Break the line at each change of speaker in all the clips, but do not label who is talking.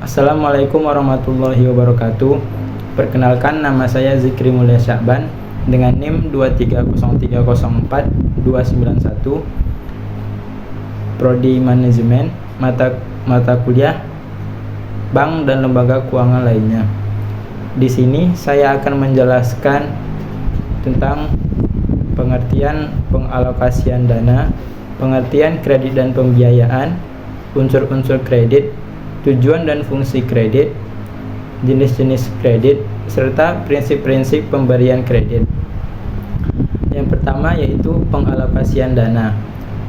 Assalamualaikum warahmatullahi wabarakatuh. Perkenalkan, nama saya Zikri Mulya Syakban dengan NIM 230304291, Prodi Manajemen, mata kuliah Bank dan Lembaga Keuangan lainnya. Di sini saya akan menjelaskan tentang pengertian pengalokasian dana, pengertian kredit dan pembiayaan, unsur-unsur kredit, tujuan dan fungsi kredit, jenis-jenis kredit, serta prinsip-prinsip pemberian kredit. Yang pertama yaitu pengalokasian dana.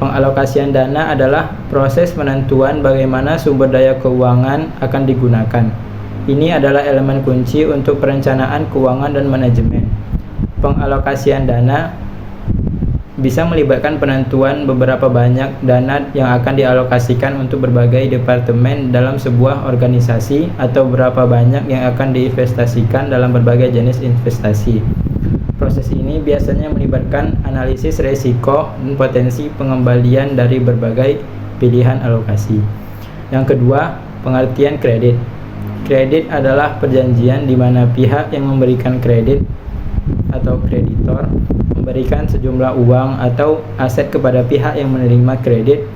Pengalokasian dana adalah proses penentuan bagaimana sumber daya keuangan akan digunakan. Ini adalah elemen kunci untuk perencanaan keuangan dan manajemen. Pengalokasian dana bisa melibatkan penentuan beberapa banyak dana yang akan dialokasikan untuk berbagai departemen dalam sebuah organisasi atau berapa banyak yang akan diinvestasikan dalam berbagai jenis investasi. Proses ini biasanya melibatkan analisis risiko dan potensi pengembalian dari berbagai pilihan alokasi. Yang kedua, pengertian kredit. Kredit adalah perjanjian di mana pihak yang memberikan kredit atau kreditor memberikan sejumlah uang atau aset kepada pihak yang menerima kredit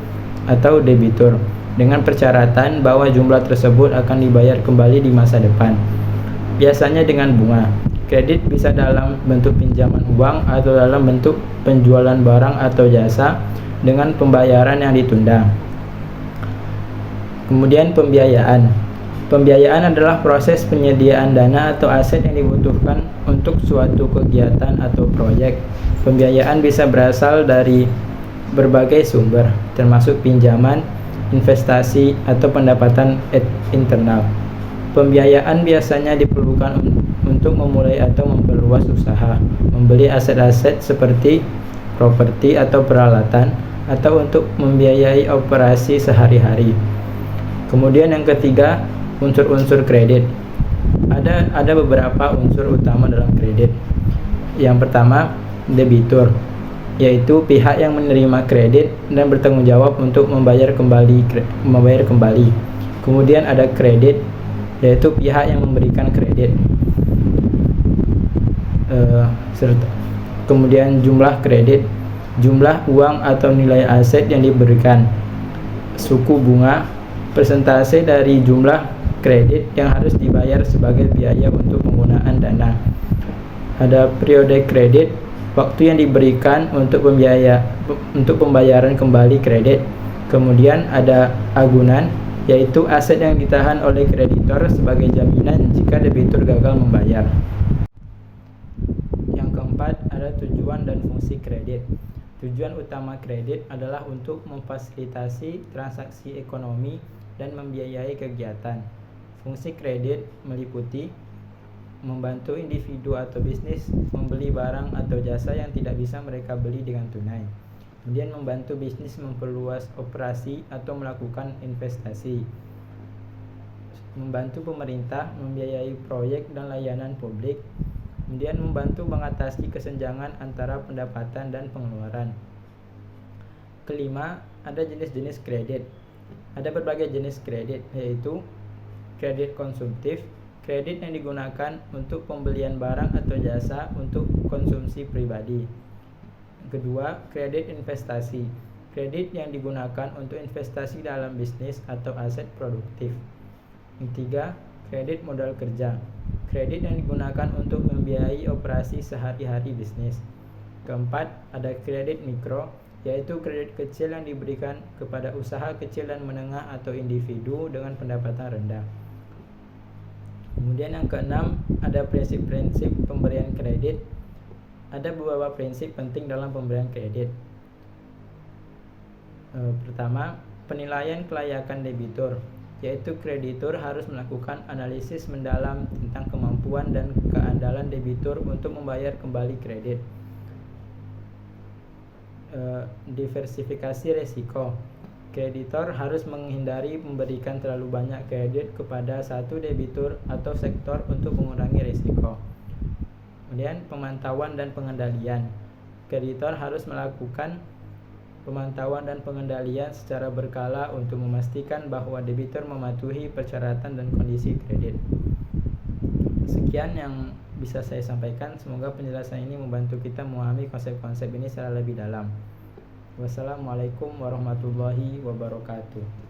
atau debitur dengan persyaratan bahwa jumlah tersebut akan dibayar kembali di masa depan, biasanya dengan bunga. Kredit bisa dalam bentuk pinjaman uang atau dalam bentuk penjualan barang atau jasa dengan pembayaran yang ditunda. Kemudian pembiayaan. Pembiayaan adalah proses penyediaan dana atau aset yang dibutuhkan untuk suatu kegiatan atau proyek. Pembiayaan bisa berasal dari berbagai sumber, termasuk pinjaman, investasi, atau pendapatan internal. Pembiayaan biasanya diperlukan untuk memulai atau memperluas usaha, membeli aset-aset seperti properti atau peralatan, atau untuk membiayai operasi sehari-hari. Kemudian yang ketiga, unsur-unsur kredit. Ada beberapa unsur utama dalam kredit. Yang pertama, debitur, yaitu pihak yang menerima kredit dan bertanggung jawab untuk membayar kembali. Kemudian ada kredit, yaitu pihak yang memberikan kredit. Kemudian jumlah kredit, jumlah uang atau nilai aset yang diberikan, suku bunga, persentase dari jumlah kredit yang harus dibayar sebagai biaya untuk penggunaan dana. Ada periode kredit, waktu yang diberikan untuk pembayaran kembali kredit. Kemudian ada agunan, yaitu aset yang ditahan oleh kreditor sebagai jaminan jika debitur gagal membayar. Yang keempat, ada tujuan dan fungsi kredit. Tujuan utama kredit adalah untuk memfasilitasi transaksi ekonomi dan membiayai kegiatan. Fungsi kredit meliputi membantu individu atau bisnis membeli barang atau jasa yang tidak bisa mereka beli dengan tunai. Kemudian membantu bisnis memperluas operasi atau melakukan investasi. Membantu pemerintah membiayai proyek dan layanan publik. Kemudian membantu mengatasi kesenjangan antara pendapatan dan pengeluaran. Kelima, ada jenis-jenis kredit. Ada berbagai jenis kredit, yaitu kredit konsumtif, kredit yang digunakan untuk pembelian barang atau jasa untuk konsumsi pribadi. Kedua, kredit investasi, kredit yang digunakan untuk investasi dalam bisnis atau aset produktif. Ketiga, kredit modal kerja, kredit yang digunakan untuk membiayai operasi sehari-hari bisnis. Keempat, ada kredit mikro, yaitu kredit kecil yang diberikan kepada usaha kecil dan menengah atau individu dengan pendapatan rendah. Kemudian yang keenam, ada prinsip-prinsip pemberian kredit. Ada beberapa prinsip penting dalam pemberian kredit. Pertama, penilaian kelayakan debitur, yaitu kreditur harus melakukan analisis mendalam tentang kemampuan dan keandalan debitur untuk membayar kembali kredit. Diversifikasi risiko. Kreditor harus menghindari memberikan terlalu banyak kredit kepada satu debitur atau sektor untuk mengurangi risiko. Kemudian pemantauan dan pengendalian. Kreditor harus melakukan pemantauan dan pengendalian secara berkala untuk memastikan bahwa debitur mematuhi persyaratan dan kondisi kredit. Sekian yang bisa saya sampaikan. Semoga penjelasan ini membantu kita memahami konsep-konsep ini secara lebih dalam. Wassalamualaikum warahmatullahi wabarakatuh.